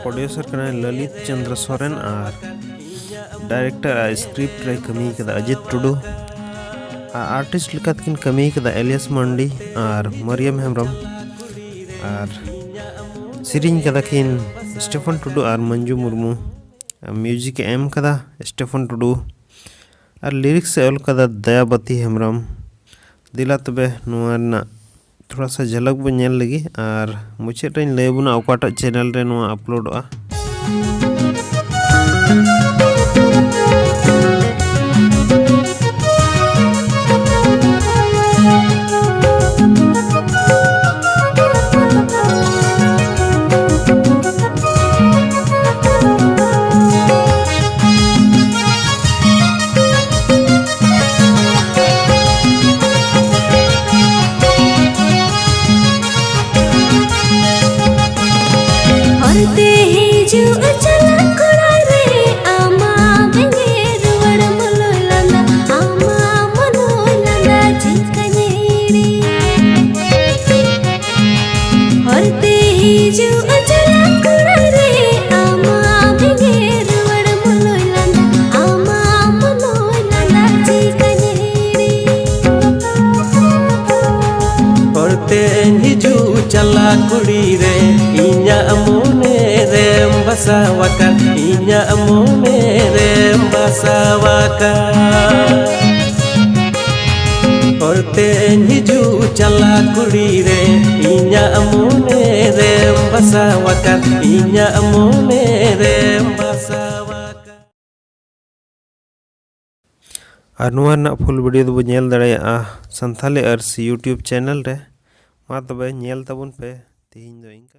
Producer कना ललित चंद्र सोरेन और director script रे कमी कदा अजित टुडू आर्टिस्ट लेकात किन कमी कदा एलियस मंडी और मरियम हेम्ब्रम और सिरिंग कदा किन स्टेफन टुडू और मंजू मुर्मू म्यूजिक एम कदा स्टेफन टुडू और लिरिक्स से ऑल कदा दयाबती हेम्ब्रम दिला तबे नुआ थोड़ा सा झलक बो नेल लगी और मुझे टाइम ले बुना ओकाटा चैनल रे नुआ अपलोडआ चला कुड़ी रे इन्या मोने रे बसावाका इन्या मोने रे बसावाका औरते हिजू चला कुड़ी रे इन्या मोने रे बसावाका इन्या मोने रे बसावाका और नुआ ना फुल वीडियो दो नेल दड़ाया संथाली अर्स यूट्यूब चैनल रे मा तबे नेल तबुन पे तेहिं दो इंका।